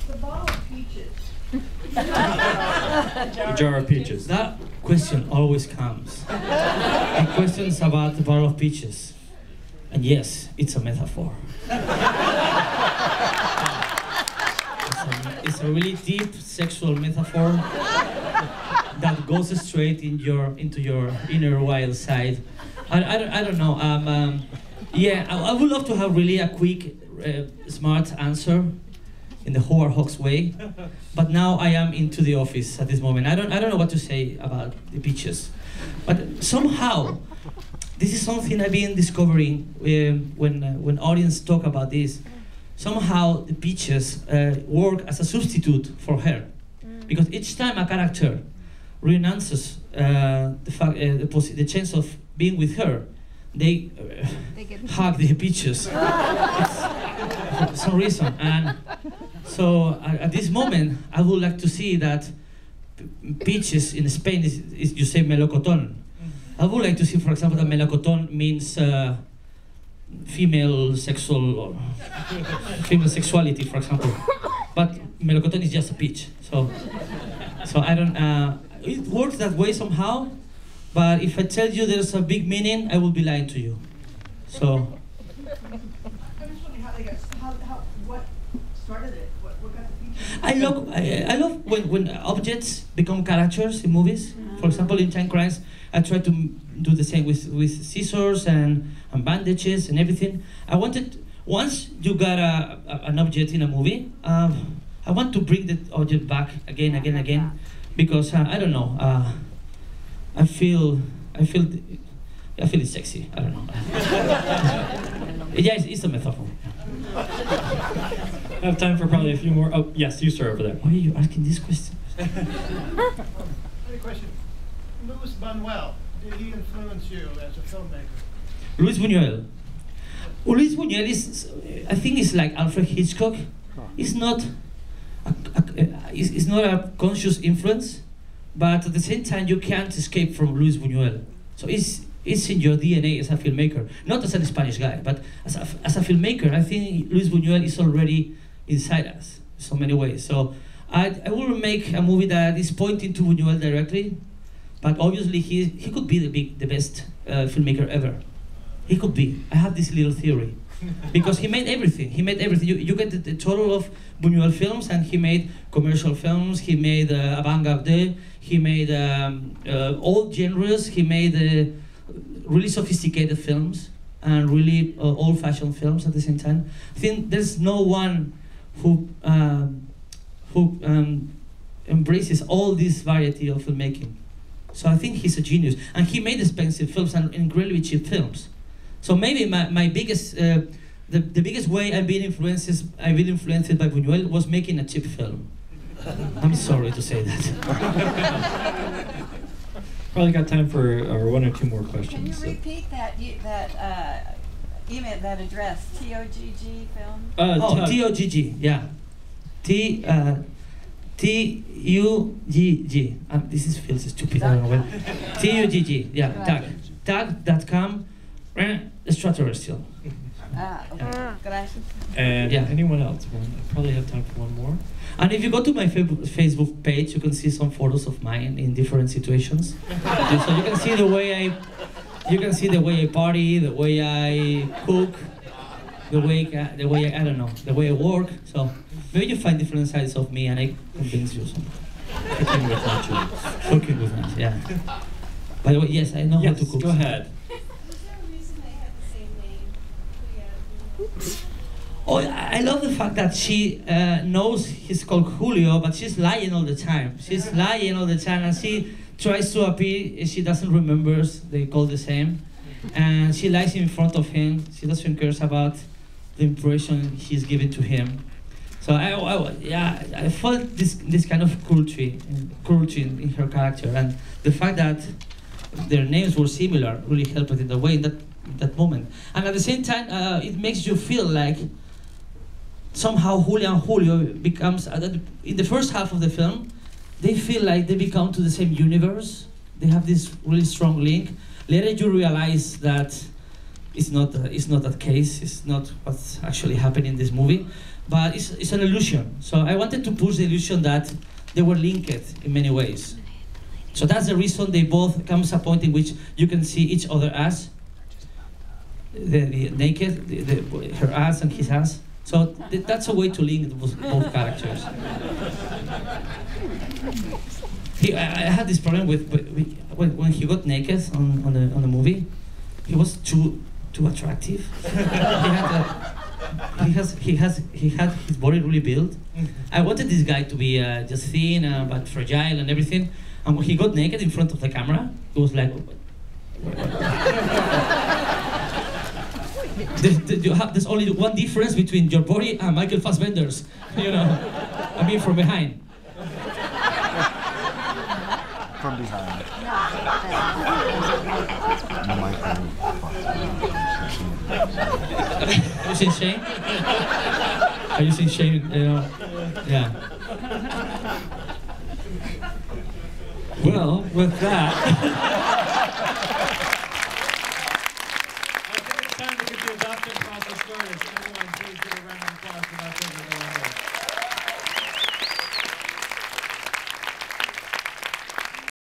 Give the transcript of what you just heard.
The bottle of peaches. A jar of peaches. That question always comes. The question's about the bottle of peaches. And yes, it's a metaphor. It's a really deep sexual metaphor that goes straight into your inner wild side. I don't know. Yeah, I would love to have really a quick, smart answer in the Howard Hawks way, but now I am into the office at this moment. I don't know what to say about the peaches, but somehow this is something I've been discovering when audience talk about this. Somehow the peaches work as a substitute for her, because each time a character renounces the chance of being with her, they hug the peaches for some reason. And so at this moment, I would like to see that peaches in Spain is you say melocotón. I would like to see, for example, that melocotón means female sexuality, for example. But melocotón is just a peach. So I don't. It works that way somehow. But if I tell you there's a big meaning, I will be lying to you. So. I'm just wondering what started it? What got the peaches? I love when objects become characters in movies. For example, in Time Crimes, I try to do the same with scissors and bandages and everything. I wanted, once you got an object in a movie, I want to bring the object back again, because I don't know. I feel it's sexy. I don't know. Yeah, it's a metaphor. I have time for probably a few more. Oh, yes, you sir over there. Why are you asking this question? I have a question. Luis Buñuel, did he influence you as a filmmaker? Luis Buñuel. Luis Buñuel is, I think, it's like Alfred Hitchcock. It's not a conscious influence, but at the same time you can't escape from Luis Buñuel. So it's in your DNA as a filmmaker, not as a Spanish guy, but as a filmmaker. I think Luis Buñuel is already inside us in so many ways. So I will make a movie that is pointing to Buñuel directly, but obviously he could be the best filmmaker ever. He could be. I have this little theory. Because he made everything. He made everything. You get the total of Buñuel films, and he made commercial films. He made avant-garde. He made all genres. He made really sophisticated films and really old-fashioned films at the same time. I think there's no one who embraces all this variety of filmmaking. So I think he's a genius, and he made expensive films and incredibly cheap films. So maybe my biggest, the biggest way I've been influenced by Buñuel was making a cheap film. I'm sorry to say that. Probably got time for one or two more questions. Can you repeat that email, that address? TOGG film. TOGG, yeah. TUGG. This feels stupid. I don't know why. TUGG, yeah. Tag.com. Extraterrestrial. Okay. Gracias. And anyone else? I probably have time for one more. And if you go to my Facebook page, you can see some photos of mine in different situations. So you can see the way I party, the way I cook, the way I don't know, the way I work. So maybe you find different sides of me, and I convince you. Cooking with Nacho. Cooking with Nacho. Yeah. By the way, yes, I know how to cook. Go ahead. Oh, I love the fact that she knows he's called Julio, but she's lying all the time. She's lying all the time, and she tries to appear. She doesn't remember they call the same, and she lies in front of him. She doesn't care about the impression he's giving to him. So I felt this kind of cruelty in her character, and the fact that their names were similar really helped in the way in that moment. And at the same time, it makes you feel like somehow Julia and Julio becomes, in the first half of the film, they feel like they become to the same universe. They have this really strong link. Later you realize that it's not that case, it's not what's actually happening in this movie. but it's an illusion. So I wanted to push the illusion that they were linked in many ways. So that's the reason they both comes a point in which you can see each other ass, the naked, her ass and his ass. So that's a way to link both characters. I had this problem with when he got naked on the movie. He was too attractive. He had his body really built. I wanted this guy to be just thin but fragile and everything. And when he got naked in front of the camera, it was like. There's only one difference between your body and Michael Fassbender's. You know, I mean from behind. From behind. Are you saying Shane? Are you saying Shane? You know, yeah. Well, with that. I think it's time to get the adoption process started. Everyone, please give a round of applause for that.